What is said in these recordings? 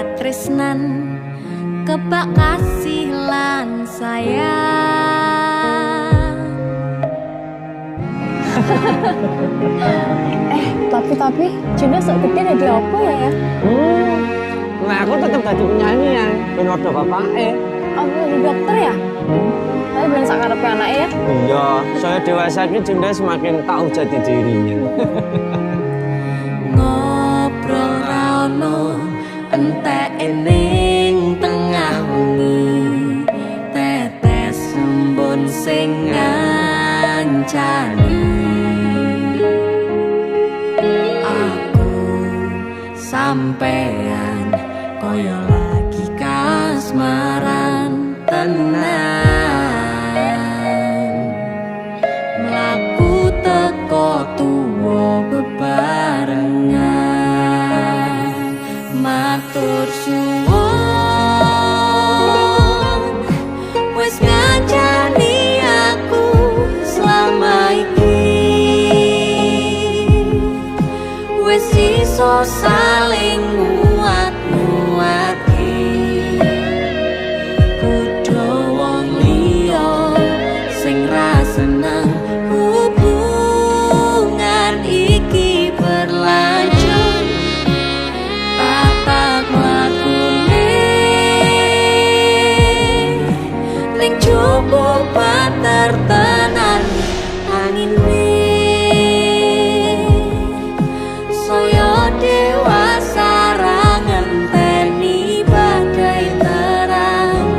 katresnan kebak kasih lan sayang. Tapi Juna sok gede jadi apa ya? Nah aku tetep jadi penyanyi ya, ben ordo bapake. Apa jadi dokter ya? Tapi ben sakarepe anake ya. Iya, saya dewasa ini Junda semakin tahu jati dirinya. Ngobrol ra ono entek ning tengah wengi, tetes embun sing ngancani. Aku sampean koyo lagi kasmaran tenan, mlaku teko tuwa bebarengan, matur suwun wis ngancani aku selama iki, wis iso saling muat-muati. Kudu wong liya sing ra seneng hubungan iki berlanjut, tatak lakune ning jupuk pater tenan angin saya dewasa ra ngenteni badai terang,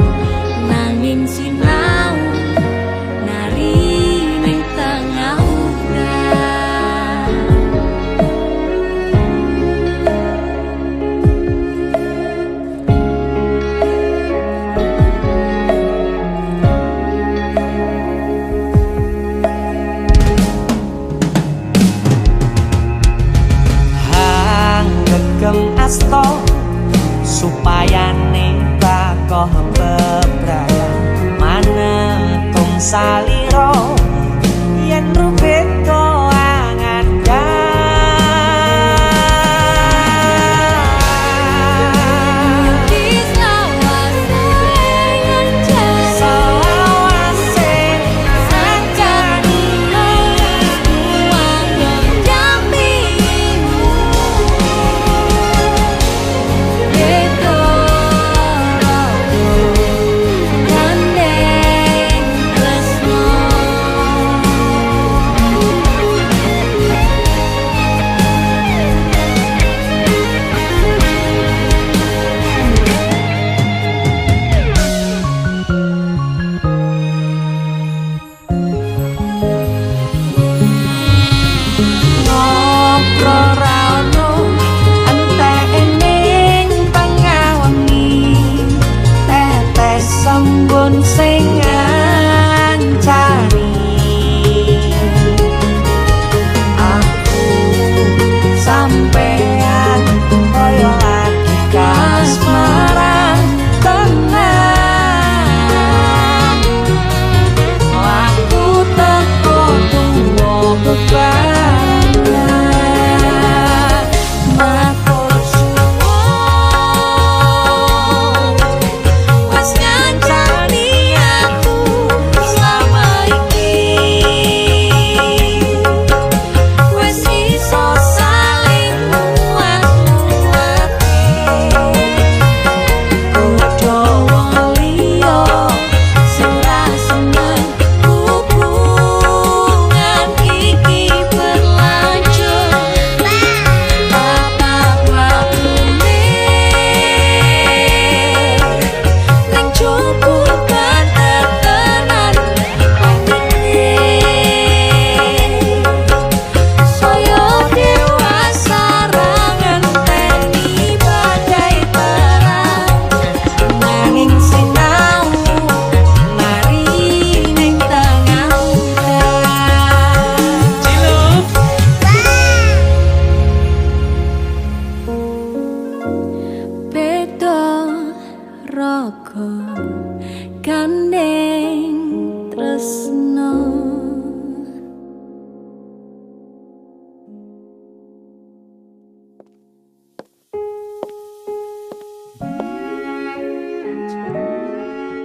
nanging sinau nari ning tengah udan. Hanggegem asto supaya bakoh bebrayan manetung saliro yen rubeda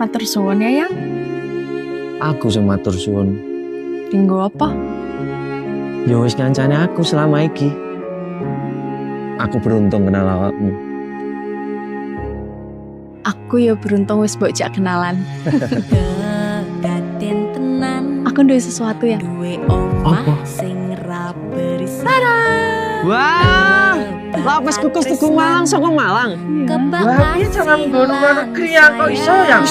Matur suwun ya, Yang. Aku sing matur suwun. Dinggo apa? Ya wis ngancane aku selama iki. Aku beruntung kenal awakmu. Aku ya beruntung wis mbok jak kenalan. Kedaden tenan Aku duwe sesuatu ya. duwe omah Apa? sing ra berisik. Wah, lapis kukus Tugu Malang saka Malang. Wah, iya jangan nggo luar negeri ya, kok iso ya?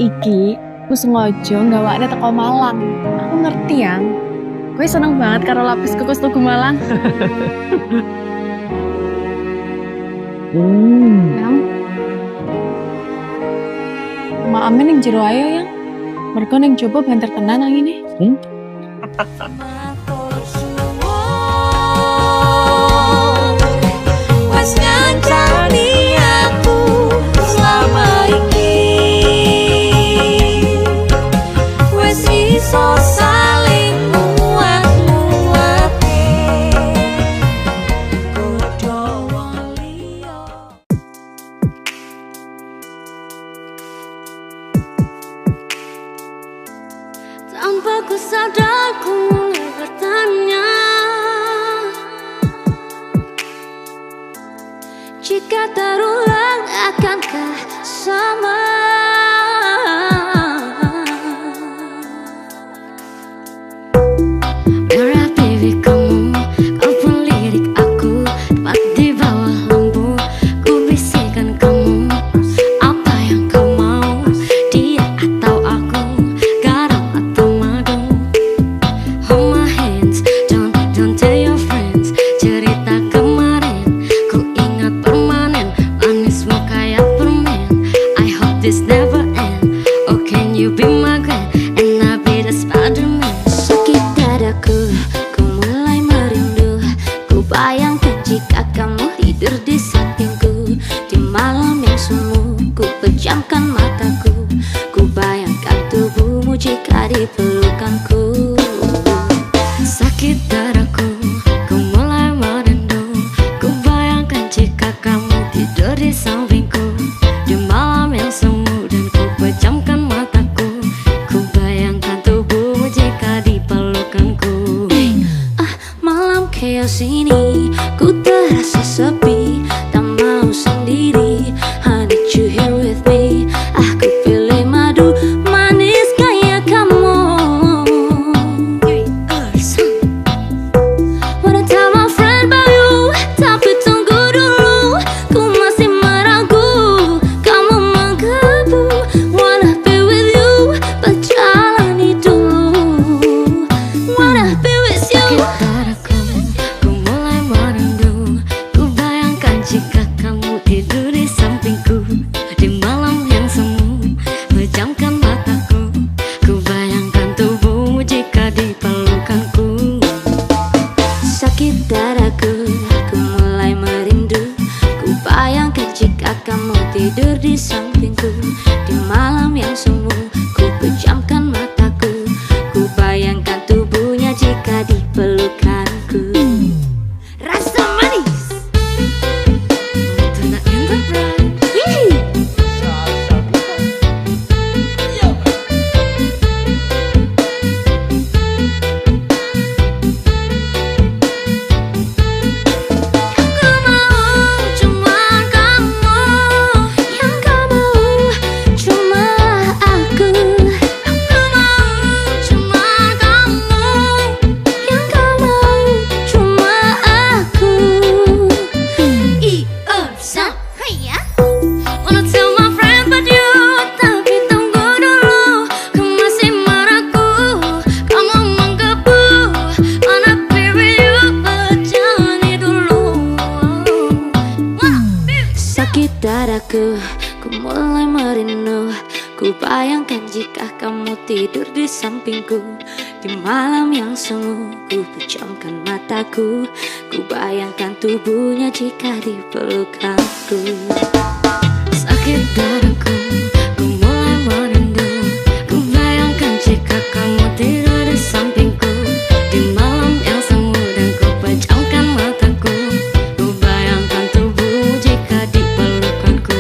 Iki aku sengaja gawakne teko Malang. Aku ngerti Yang. Gue seneng banget karo lapis kukus Tugu Malang. Yang. Maame ning jero ayo Yang. Mergo ning jopo banter tenan angine. Matur suwun wis ngancani aku selama iki, wis iso saling muat-muate kudu wong liya. Tanpa ku sadar ku mulai bertanya, jika terulang akankah sama? Merah pipi kamu, kau pun lirik aku, tepat di bawah lampu. Ku bisikan kamu, apa yang kau mau, dia atau aku, garam atau madu. Hold my hands, don't tell your friends. Cerita kemarin, ku ingat permanen, manismu kayak permen. I hope this never end. Oh can you be my grand, and I'll be the Spider-Man. Sakit dadaku, ku mulai merindu. Ku bayangkan jika kamu tidur di sampingku. Di malam yang semu, ku pejamkan mataku. Ku bayangkan tubuhmu jika di pelukanku. Sakit dadaku, ku mulai merindu. Ku bayangkan jika kamu tidur di sampingku. Di malam yang semu dan ku pejamkan mataku. Ku bayangkan tubuhmu jika di pelukanku. Malam chaos ini, ku terasa sepi, tak mau sendiri. I need you here with me. Aku pilih madu manis kayak kamu. Wanna tell my friend about you, tapi tunggu dulu. Ku masih meragu, kamu menggebu. Wanna be with you, berjalani dulu. Wanna be with you. Sakit dadaku, ku mulai merindu. Ku bayangkan jika kamu tidur di sampingku. Di malam yang semu, pejamkan mataku. Ku bayangkan tubuhmu jika di pelukanku. Sakit dadaku, ku mulai merindu. Ku bayangkan jika kamu tidur di sampingku. Di malam yang semu, ku pejamkan mataku. Ku bayangkan tubuhnya jika di pelukanku. Rasa manis Tuna Enterprise. Wih. Aku mau cuma kamu, yang kau mau cuma aku. Aku mau cuma kamu, yang kau mau cuma aku. Hey ya. Wanna tell my friend but you, tapi tunggu dulu. Ku masih meragu, kamu menggebu. Wanna be with you, berjalani dulu. Sakit dadaku, ku mulai merindu. Ku bayangkan jika kamu tidur di sampingku. Di malam yang semu, ku pejamkan mataku. Ku bayangkan tubuhnya jika di pelukanku. Sakit dadaku, ku mulai merindu. Ku bayangkan jika kamu tidur di sampingku. Di malam yang semu dan ku pejamkan mataku. Ku bayangkan tubuhmu jika di pelukanku.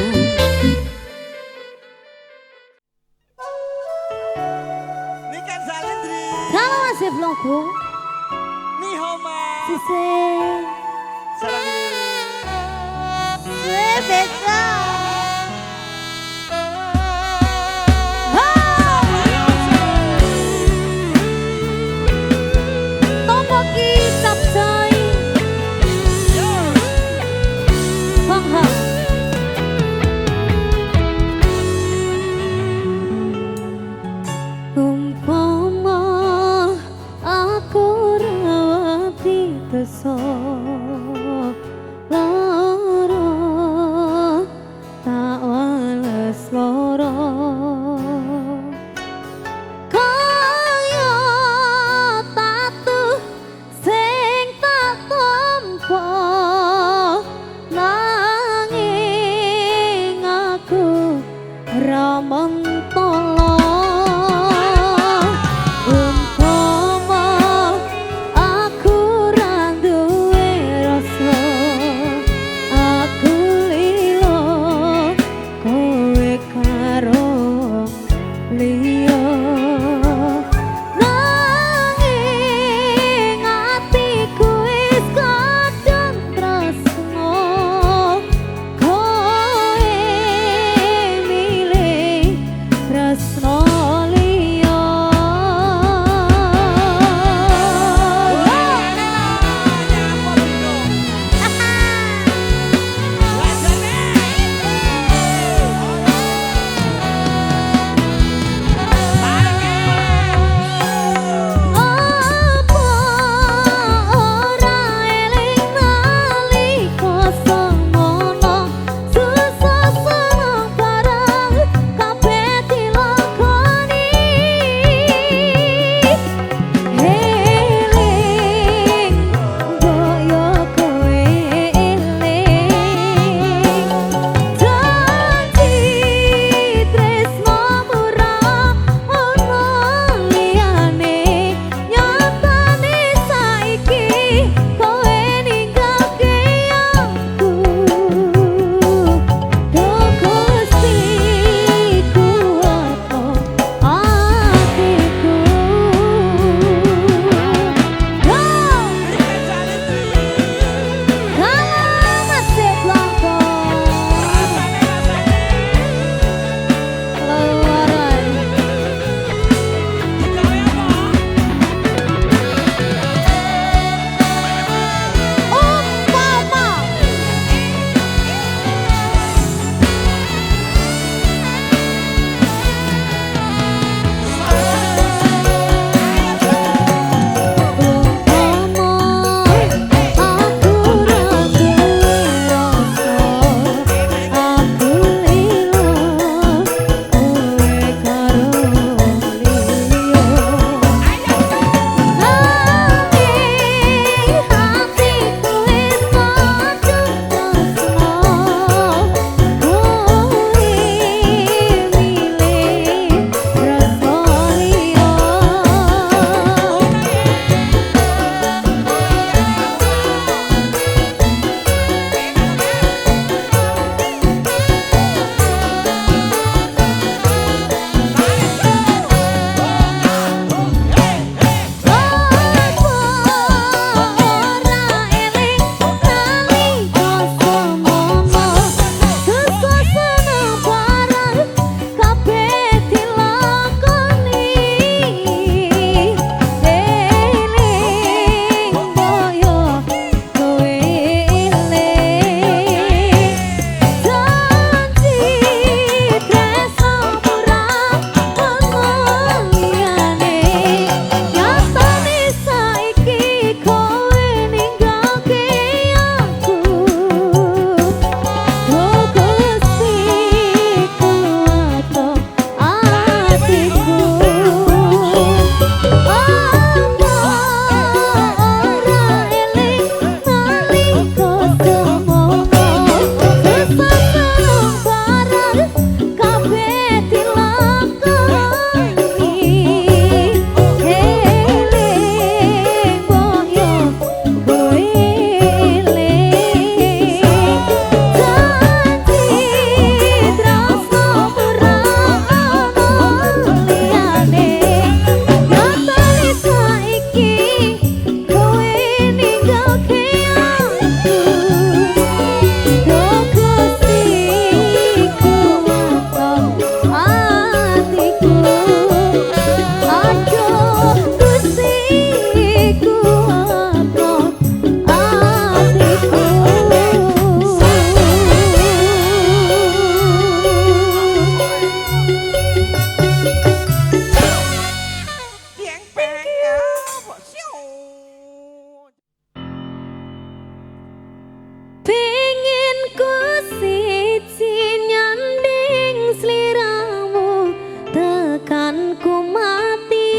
siji nyanding sliramu tekanku mati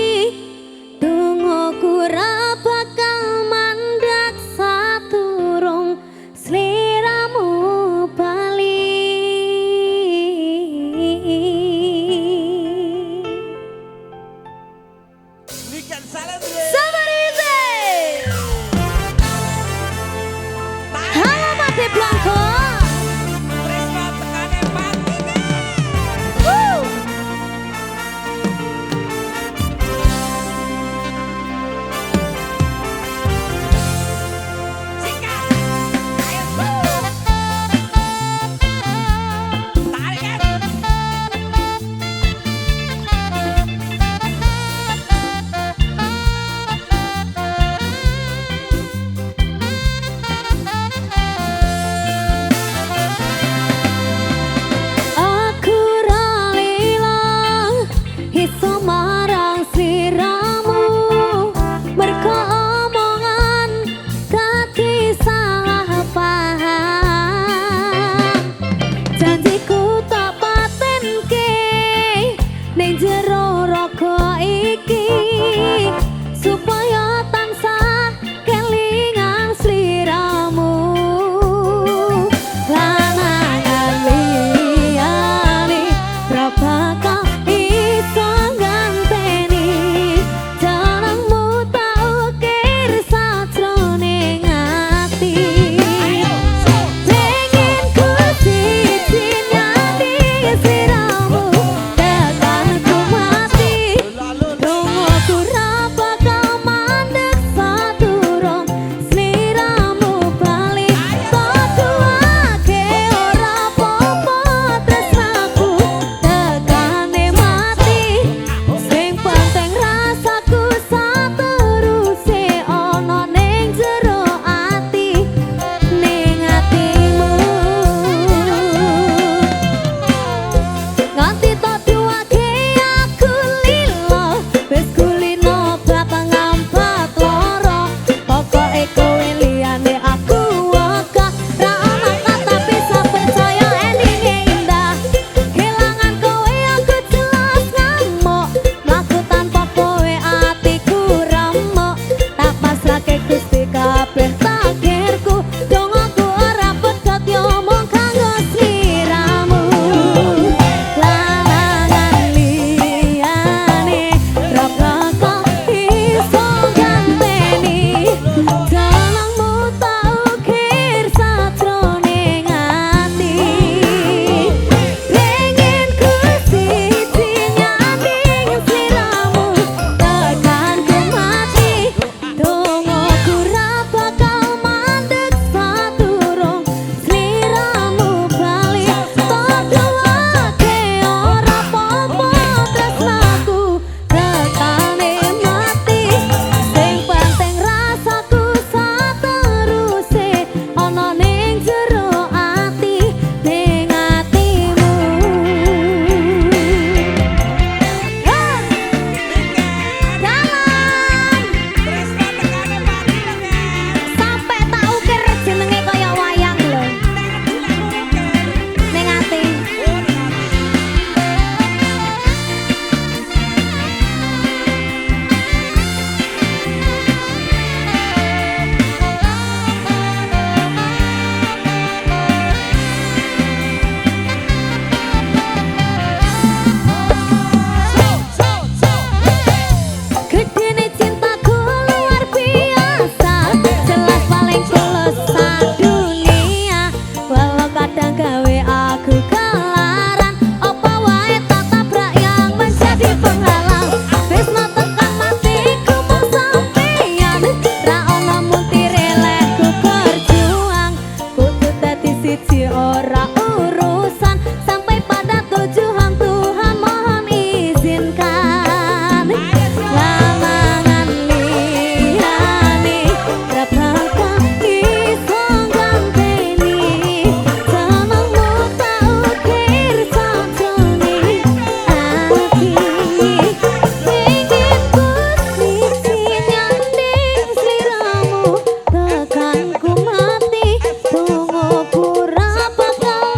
dongaku ra bakal mandhak saturung sliramu bali. Halo Mati Blanco. Supaya tansah kelingan sliramu lanangan liyane ra bakal iso ganteni jenengmu tak ukir sajroning ati pengen ku siji nyanding sliramu tekanku mati dongaku ra Ku mati tunggu pura bakal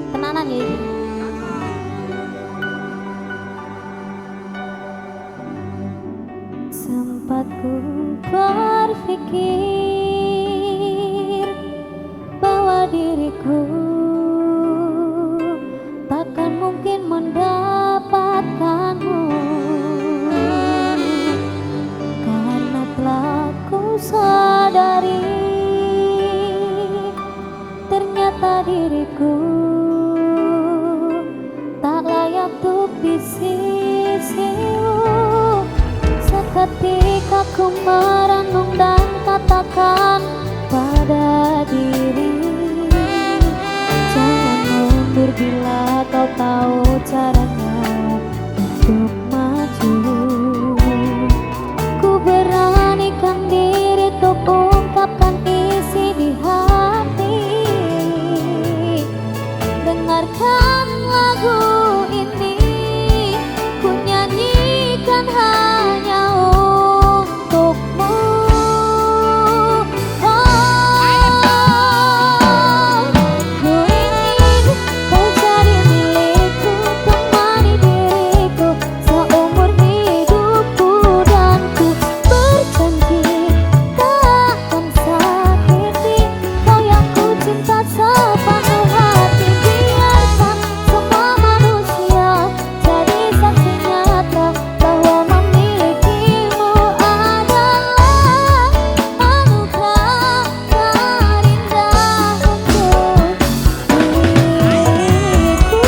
Tenanan ya iki. Sempat ku berpikir bahwa diriku takkan mungkin mendapatkanmu, karena telah ku sadari ternyata diriku tak layak untuk di sisimu. Seketika ku merenung dan katakan pada diri, jangan mundur bila kau tahu caranya untuk maju. Ku beranikan diri untuk ungkapkan isi di hati. Dengarkan lagu ini, ku nyanyikan hanya untukmu. Ku ingin kau jadi milikku, temani diriku seumur hidupku, dan ku berjanji takkan sakiti kau yang ku cinta sepenuh hati. Biarkan semua manusia jadi saksi nyata bahwa memilikimu adalah anugerah terindah untuk diriku.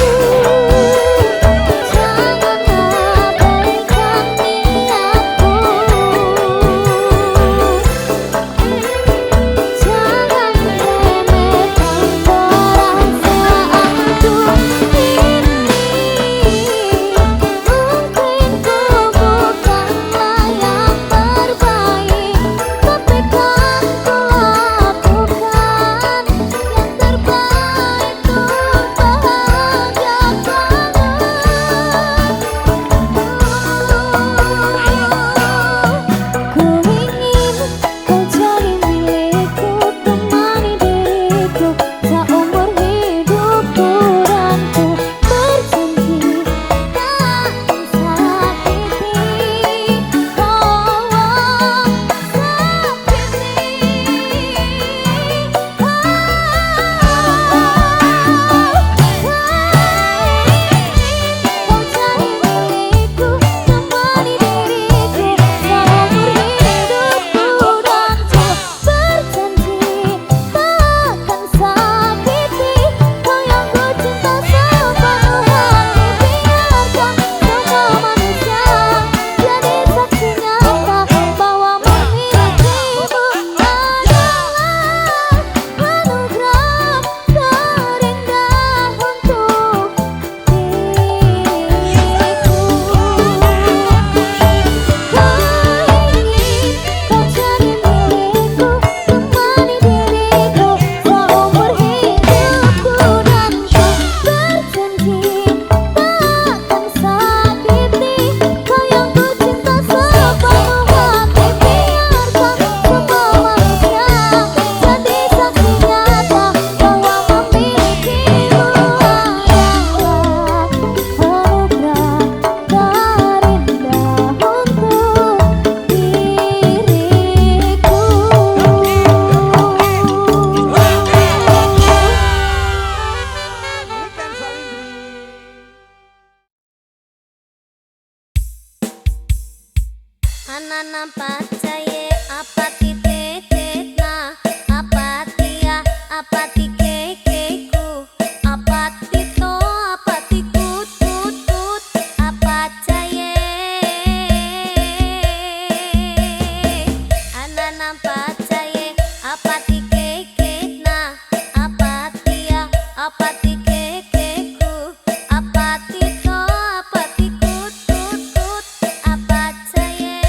Jangan abaikan niatku, jangan remehkan perasaanku ini. Mungkin ku bukanlah yang terbaik, tapi kan ku lakukan yang terbaik untuk bahagiakanmu. Ku ingin kau jadi milikku, temani diriku seumur hidupku, dan ku berjanji takkan sakiti kau yang ku cinta sepenuh hati. Biarkan semua manusia jadi saksi nyata bahwa memilikimu adalah anugerah terindah untuk diriku. Ku ingin kau jadi milikku, temani diriku seumur hidupku, dan ku berjanji takkan sakiti kau yang ku cinta sepenuh hati. Biarkan semua manusia jadi saksi nyata bahwa memilikimu adalah anugerah terindah untuk diriku. Anana pacaye apati tetetna, apati ya apati kekeku, apati to apati kutut, apacaye. Anana pacaye apati keketna, apati ya apati kekeku, apati to apati kutut, apacaye.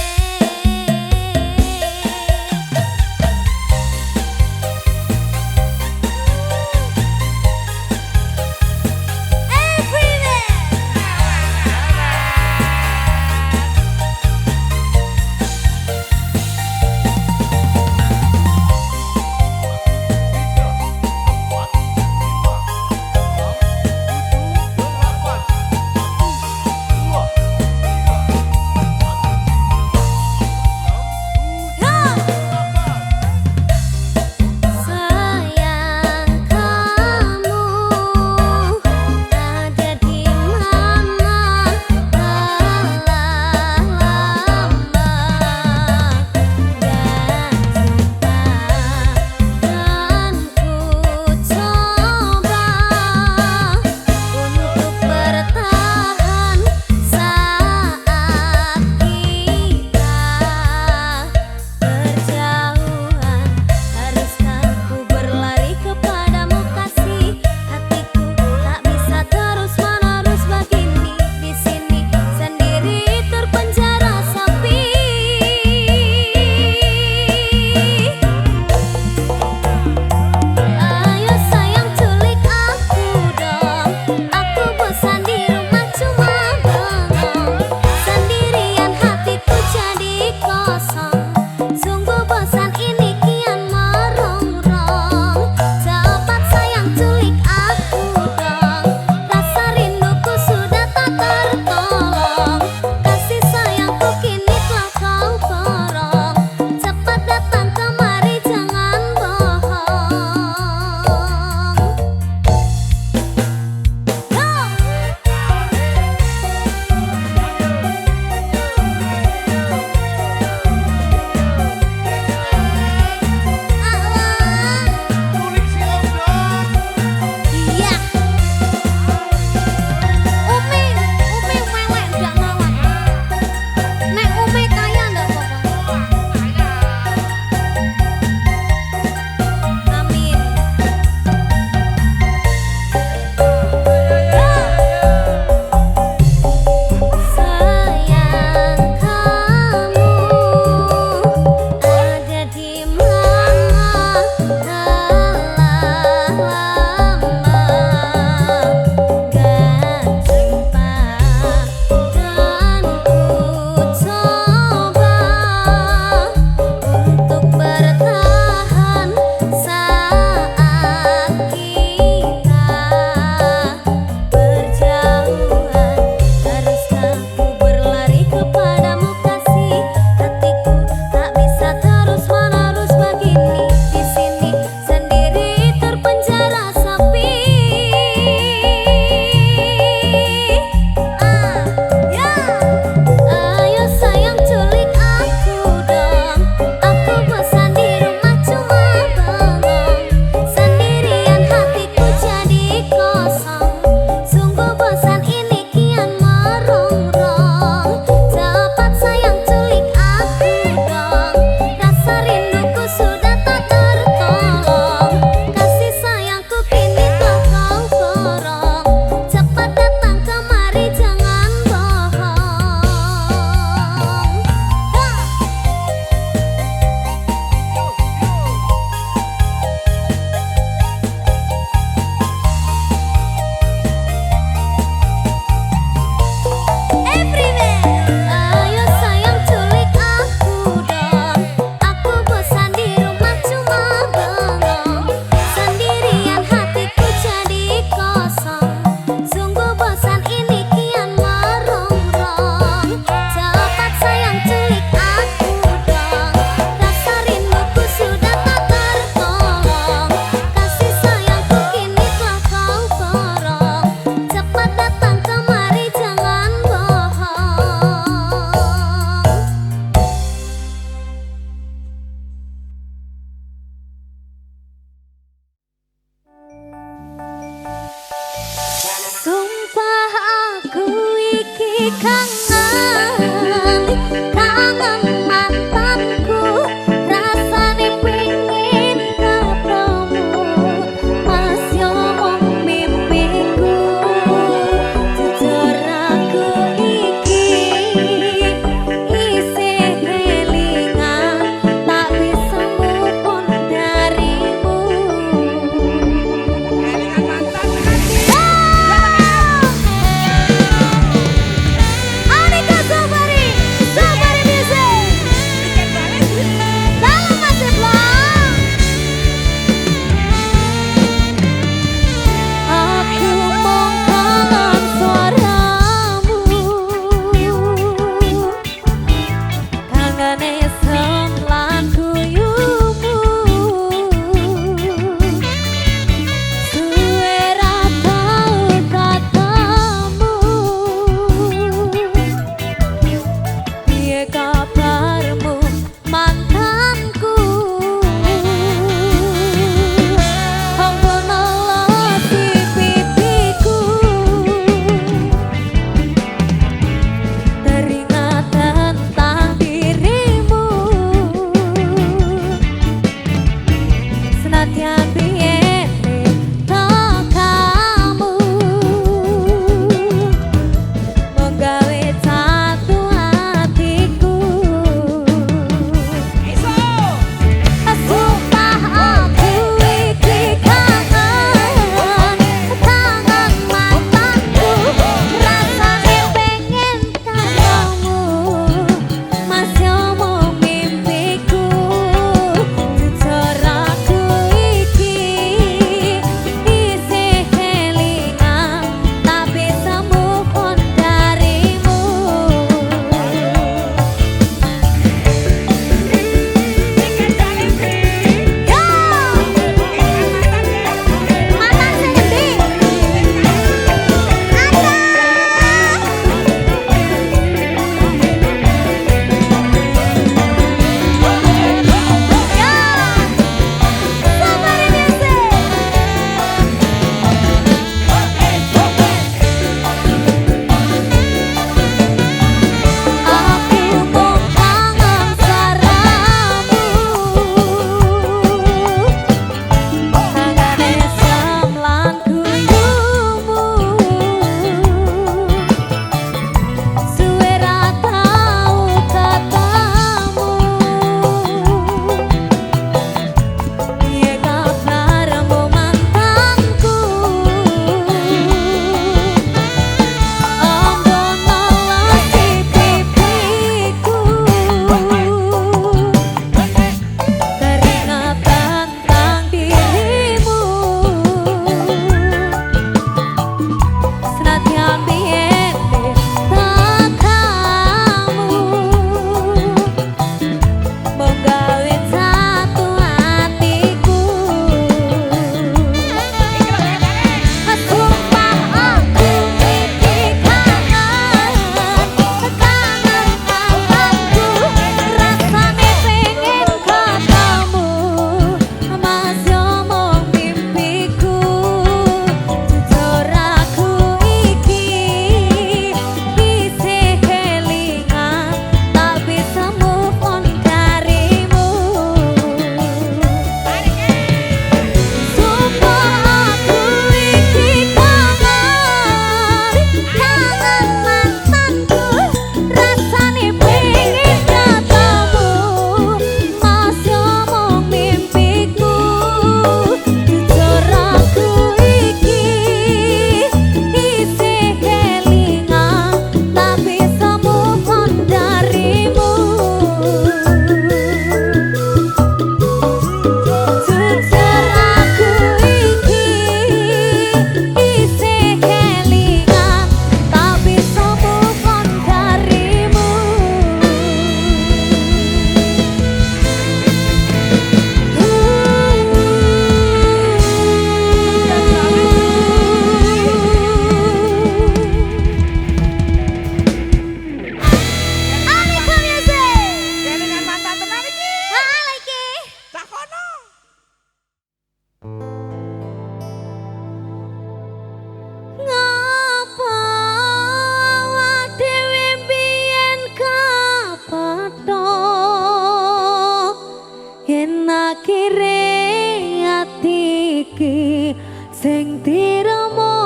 diremo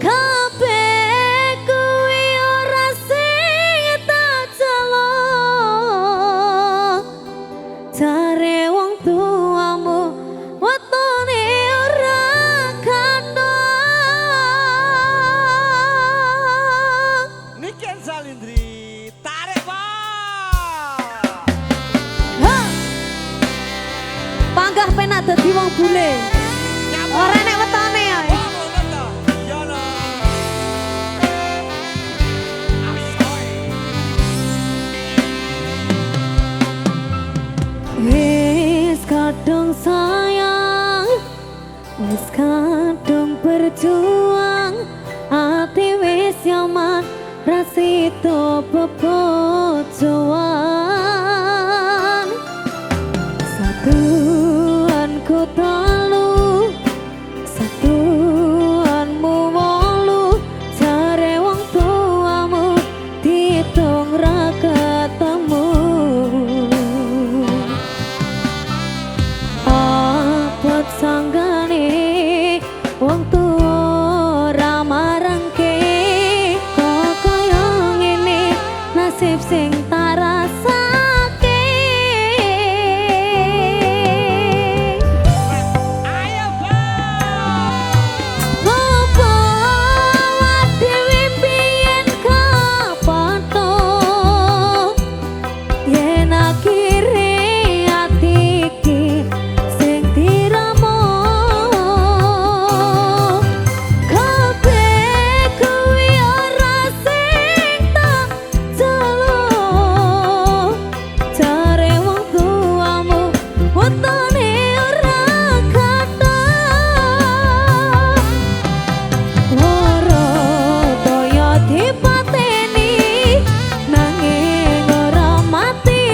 kabeh kuwi ora sing tak celok jare wong tuamu wetone ora kathok Niken Salindri, tarik panggah penak dadi wong bule ora nek wetone ae wis kadung sayang wis kadung berjuang ati wis yaman rasito bebojoan satuanku telu satuanmu wolu jare wong tuamu ditung ra ketemu abot sanggane wong tuwa ra marengke kok kaya ngene nasib sing tak rasake ngopo dhewe piyen kapatok yen akhire ati iki sing diramo kabeh kuwi ora sing tak celok jare wong tuamu wetone ora kathok ora kaya dipateni nanging ora mati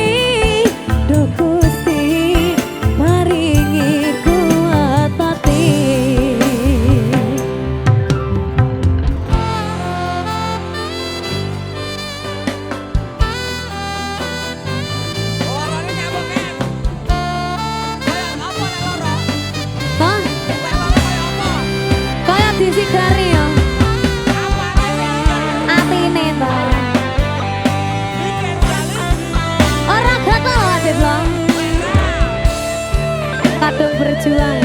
Duh Gusti maringi kuat ati Orangnya nyambung kan? Kayak apa nek loro? Hah? Kayak apa? Kaya disigari ya Apa atine to Niken Salindri. ora gatel Adit Bang kadung berjuang